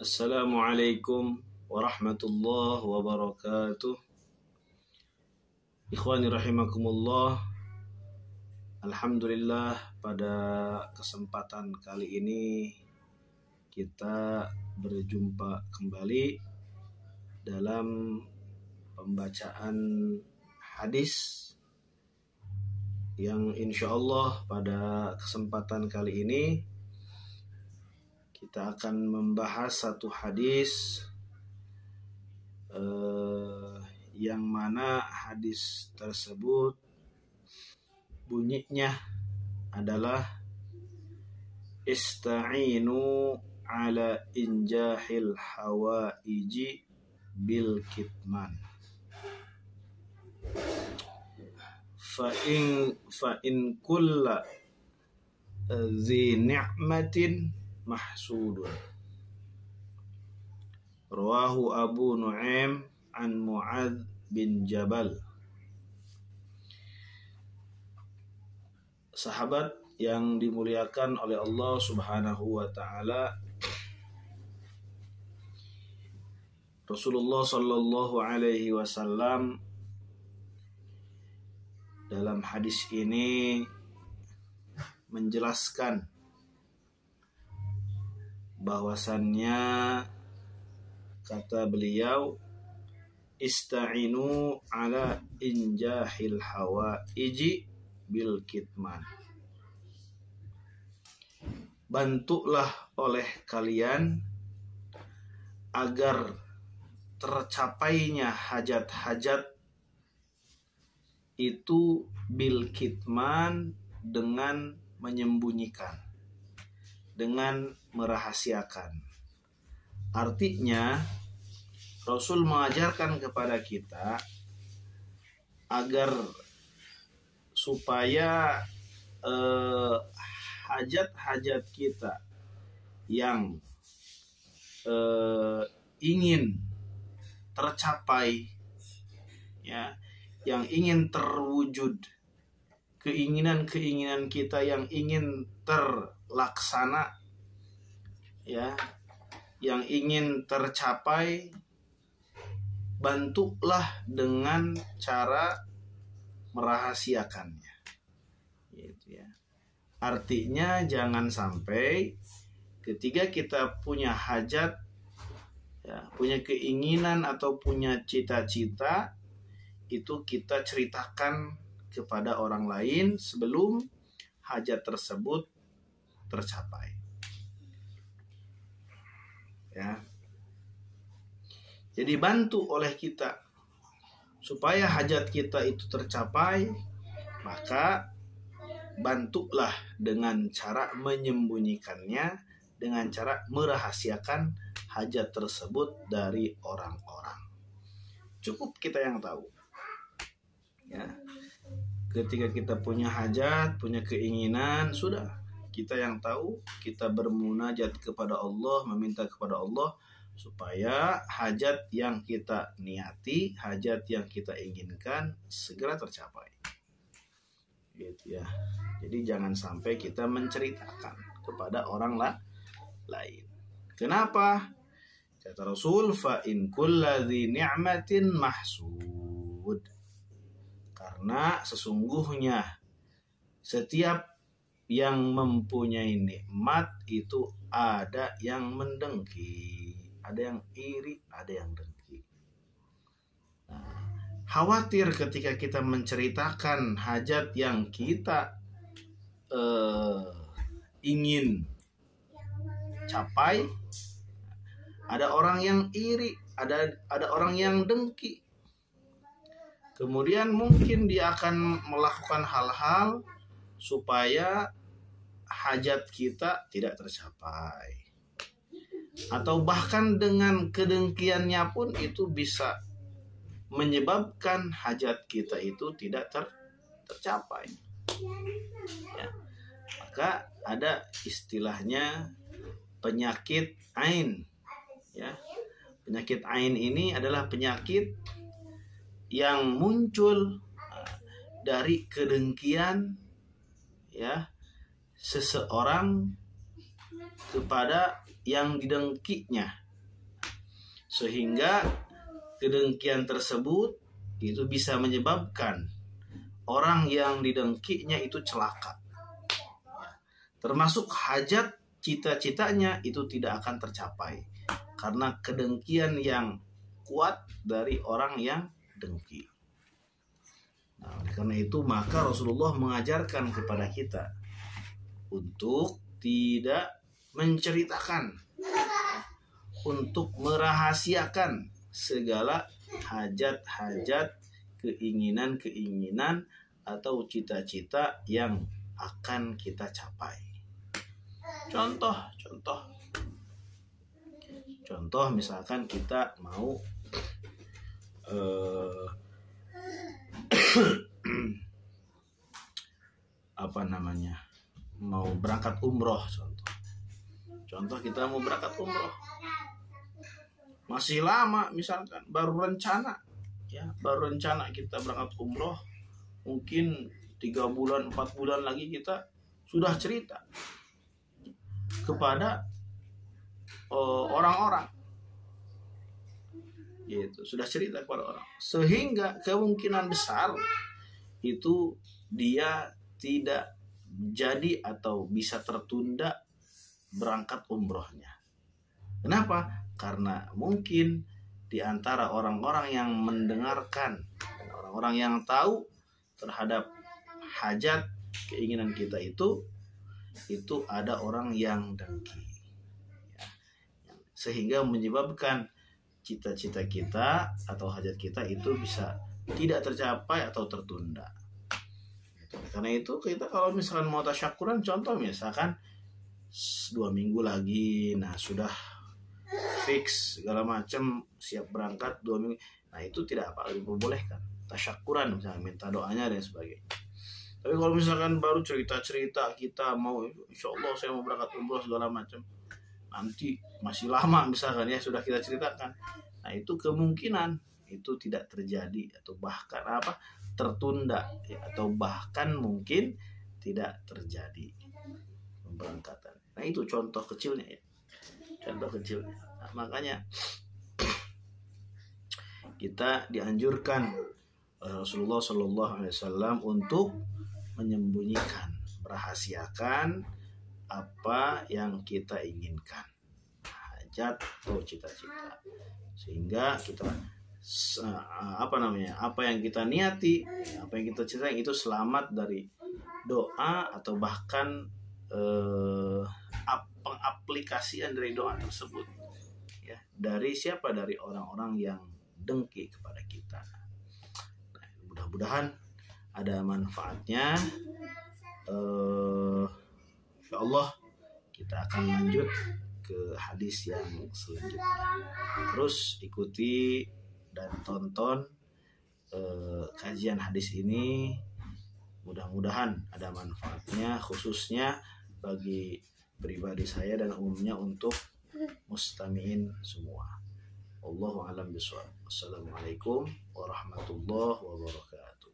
Assalamualaikum warahmatullahi wabarakatuh. Ikhwani rahimakumullah. Alhamdulillah, pada kesempatan kali ini kita berjumpa kembali dalam pembacaan hadis yang insya Allah pada kesempatan kali ini kita akan membahas satu hadis yang mana hadis tersebut bunyinya adalah ista'inu ala injahil hawaiji bil kitman fa in kulla zi ni'matin mahsudun. Rawahu Abu Nu'aim an Mu'adz bin Jabal. Sahabat yang dimuliakan oleh Allah Subhanahu wa taala, Rasulullah sallallahu alaihi wasallam dalam hadis ini menjelaskan bahwasannya, kata beliau, ista'inu ala injahil hawaiji bil kitman. Bantulah oleh kalian agar tercapainya hajat-hajat itu bil kitman, dengan menyembunyikan, dengan merahasiakan. Artinya Rasul mengajarkan kepada kita agar supaya hajat-hajat kita yang ingin tercapai, ya, yang ingin terwujud, keinginan-keinginan kita yang ingin terlaksana, ya, yang ingin tercapai, bantulah dengan cara merahasiakannya, gitu ya. Artinya jangan sampai ketika kita punya hajat, ya, punya keinginan atau punya cita-cita, itu kita ceritakan kepada orang lain sebelum hajat tersebut tercapai. Ya. Jadi bantu oleh kita supaya hajat kita itu tercapai, maka bantulah dengan cara menyembunyikannya, dengan cara merahasiakan hajat tersebut dari orang-orang. Cukup kita yang tahu. Ya. Ketika kita punya hajat, punya keinginan, sudah kita yang tahu, kita bermunajat kepada Allah, meminta kepada Allah supaya hajat yang kita niati, hajat yang kita inginkan segera tercapai. Gitu ya. Jadi jangan sampai kita menceritakan kepada orang lain. Kenapa? Kata Rasul, fa in kulladzi ni'matin mahsud. Karena sesungguhnya setiap yang mempunyai nikmat itu ada yang mendengki, ada yang iri, ada yang dengki. Nah, khawatir ketika kita menceritakan hajat yang kita ingin capai, ada orang yang iri, ada orang yang dengki. Kemudian mungkin dia akan melakukan hal-hal supaya hajat kita tidak tercapai. Atau bahkan dengan kedengkiannya pun itu bisa menyebabkan hajat kita itu tidak tercapai. Ya. Maka ada istilahnya penyakit ain. Ya. Penyakit ain ini adalah penyakit yang muncul dari kedengkian, ya, seseorang kepada yang didengkinya, Sehingga kedengkian tersebut itu bisa menyebabkan orang yang didengkinya itu celaka. Termasuk hajat cita-citanya itu tidak akan tercapai karena kedengkian yang kuat dari orang yang dengki. Nah, karena itu maka Rasulullah mengajarkan kepada kita untuk tidak menceritakan, untuk merahasiakan segala hajat-hajat, keinginan-keinginan atau cita-cita yang akan kita capai. Contoh misalkan kita mau mau berangkat umroh. Contoh kita mau berangkat umroh, masih lama, misalkan baru rencana kita berangkat umroh, mungkin 3 bulan 4 bulan lagi kita sudah cerita kepada orang-orang, gitu, sudah cerita kepada orang, sehingga kemungkinan besar itu dia tidak jadi atau bisa tertunda berangkat umrohnya. Kenapa? Karena mungkin di antara orang-orang yang mendengarkan dan orang-orang yang tahu terhadap hajat keinginan kita itu ada orang yang dengki, ya, sehingga menyebabkan cita-cita kita atau hajat kita itu bisa tidak tercapai atau tertunda. Karena itu kita kalau misalkan mau tasyakuran, contoh misalkan 2 minggu lagi, nah sudah fix segala macam siap berangkat 2 minggu, nah itu tidak apa diperbolehkan tasyakuran, misalnya minta doanya dan sebagainya. Tapi kalau misalkan baru cerita-cerita kita mau insya Allah saya mau berangkat umroh segala macam, nanti masih lama misalkan ya sudah kita ceritakan, nah itu kemungkinan itu tidak terjadi atau bahkan tertunda ya, atau bahkan mungkin tidak terjadi pemberangkatan. Nah itu contoh kecilnya ya, Nah, makanya kita dianjurkan Rasulullah SAW untuk menyembunyikan, merahasiakan apa yang kita inginkan, hajat atau cita-cita, sehingga kita apa yang kita niati, apa yang kita cita itu selamat dari doa atau bahkan pengaplikasian dari doa tersebut ya, dari siapa? Dari orang-orang yang dengki kepada kita. Nah, mudah-mudahan ada manfaatnya. Insyaallah kita akan lanjut ke hadis yang selanjutnya. Terus ikuti dan tonton kajian hadis ini, mudah-mudahan ada manfaatnya, khususnya bagi pribadi saya dan umumnya untuk mustami'in semua. Wallahu a'lam bishawab. Wassalamualaikum warahmatullahi wabarakatuh.